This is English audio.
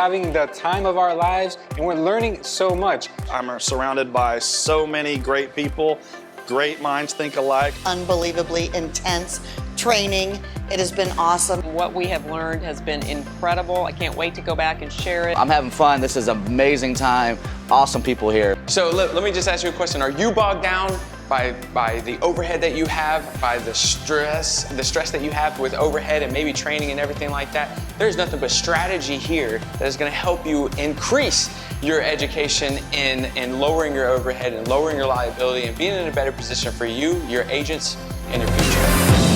having the time of our lives, and we're learning so much. I'm surrounded by so many great people. Great minds think alike. Unbelievably intense training. It has been awesome. What we have learned has been incredible. I can't wait to go back and share it. I'm having fun. This is an amazing time. Awesome people here. So let me just ask you a question. Are you bogged down by the overhead that you have, by the stress that you have with overhead and maybe training and everything like that? There's nothing but strategy here that is going to help you increase your education in lowering your overhead and lowering your liability and being in a better position for you, your agents, and your future.